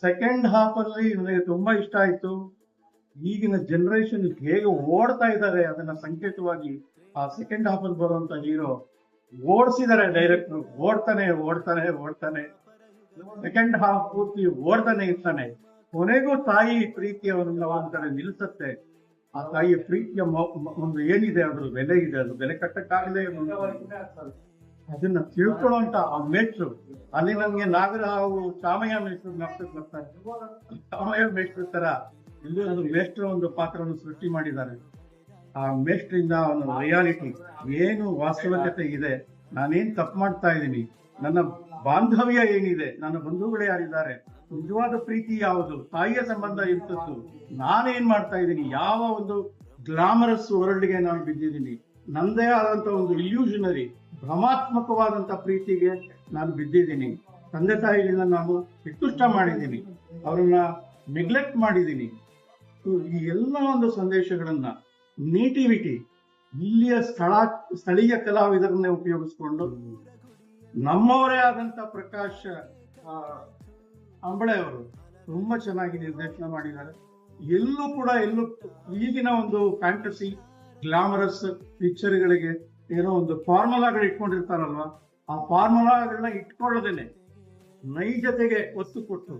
Second half ಅಲ್ಲಿ ನನಗೆ ತುಂಬಾ ಇಷ್ಟ ಆಯ್ತು. ಈಗಿನ ಜನರೇಷನ್ ಹೇಗೆ ಓಡ್ತಾ ಇದ್ದಾರೆ ಅದನ್ನ ಸಂಕೇತವಾಗಿ ಆ ಸೆಕೆಂಡ್ ಹಾಫ್ ಅಲ್ಲಿ ಬರುವಂತ ಹೀರೋ ಓಡಿಸಿದ್ದಾರೆ. ಡೈರೆಕ್ಟರ್ ಓಡ್ತಾನೆ ಓಡ್ತಾನೆ ಓಡ್ತಾನೆ, ಸೆಕೆಂಡ್ ಹಾಫ್ ಪೂರ್ತಿ ಓಡ್ತಾನೆ ಇರ್ತಾನೆ. ಕೊನೆಗೂ ತಾಯಿ ಪ್ರೀತಿಯ ಒಂದು ಕಡೆ ನಿಲ್ಸತ್ತೆ. ಆ ತಾಯಿಯ ಪ್ರೀತಿಯ ಒಂದು ಏನಿದೆ ಅದ್ರ ಬೆಲೆ ಇದೆ, ಅದು ಬೆಲೆ ಕಟ್ಟಕ್ಕಾಗಲೇ ಅದನ್ನ ತಿಳ್ಕೊಳ್ಳುವಂತ ಆ ಮೇಷ್ಟ್ರು. ಅಲ್ಲಿ ನಮ್ಗೆ ನಾಗರಹಾವು ಚಾಮಯ್ಯ ಮೇಷ್ಟ್ರು ಜ್ಞಾಪಕಕ್ಕೆ ಬರ್ತಾರೆ. ಚಾಮಯ್ಯ ಮೇಷ್ಟ್ರ ತರ ಇಲ್ಲಿ ಒಂದು ಮೇಷ್ಟ್ರ ಒಂದು ಪಾತ್ರವನ್ನು ಸೃಷ್ಟಿ ಮಾಡಿದ್ದಾರೆ. ಆ ಮೇಷ್ಟ್ರಿಂದ ಅವನ ರಿಯಾಲಿಟಿ ಏನು ವಾಸ್ತವಿಕತೆ ಇದೆ, ನಾನೇನ್ ತಪ್ಪು ಮಾಡ್ತಾ ಇದ್ದೀನಿ, ನನ್ನ ಬಾಂಧವ್ಯ ಏನಿದೆ, ನನ್ನ ಬಂಧುಗಳು ಯಾರಿದ್ದಾರೆ, ನಿಜವಾದ ಪ್ರೀತಿ ಯಾವುದು, ತಾಯಿಯ ಸಂಬಂಧ ಇರ್ತದ್ದು, ನಾನೇನ್ ಮಾಡ್ತಾ ಇದ್ದೀನಿ, ಯಾವ ಒಂದು ಗ್ಲಾಮರಸ್ ವರ್ಲ್ಡ್ಗೆ ನಾನು ಬಿದ್ದಿದ್ದೀನಿ, ನಂದೇ ಆದಂತ ಒಂದು ಇಲ್ಯೂಷನರಿ ಭ್ರಮಾತ್ಮಕವಾದಂತ ಪ್ರೀತಿಗೆ ನಾನು ಬಿದ್ದಿದ್ದೀನಿ. ತಂದೆ ತಾಯಿಗಳನ್ನ ನಾನು ನಿಕೃಷ್ಟ ಮಾಡಿದ್ದೀನಿ, ಅವ್ರನ್ನ ನೆಗ್ಲೆಕ್ಟ್ ಮಾಡಿದ್ದೀನಿ. ಈ ಎಲ್ಲ ಒಂದು ಸಂದೇಶಗಳನ್ನ ನೇಟಿವಿಟಿ ಇಲ್ಲಿಯ ಸ್ಥಳೀಯ ಕಲಾವಿದರನ್ನೇ ಉಪಯೋಗಿಸ್ಕೊಂಡು ನಮ್ಮವರೇ ಆದಂತ ಪ್ರಕಾಶ್ ಅಂಬಳೆ ಅವರು ತುಂಬಾ ಚೆನ್ನಾಗಿ ನಿರ್ದೇಶನ ಮಾಡಿದ್ದಾರೆ. ಎಲ್ಲೂ ಈಗಿನ ಒಂದು ಫ್ಯಾಂಟಸಿ ಗ್ಲಾಮರಸ್ ಪಿಕ್ಚರ್ಗಳಿಗೆ ಏನೋ ಒಂದು ಫಾರ್ಮುಲಾಗಳು ಇಟ್ಕೊಂಡಿರ್ತಾರಲ್ವಾ, ಆ ಫಾರ್ಮುಲಾಗಳನ್ನ ಇಟ್ಕೊಳ್ಳೋದೇನೆ ನೈಜತೆಗೆ ಒತ್ತು ಕೊಟ್ಟು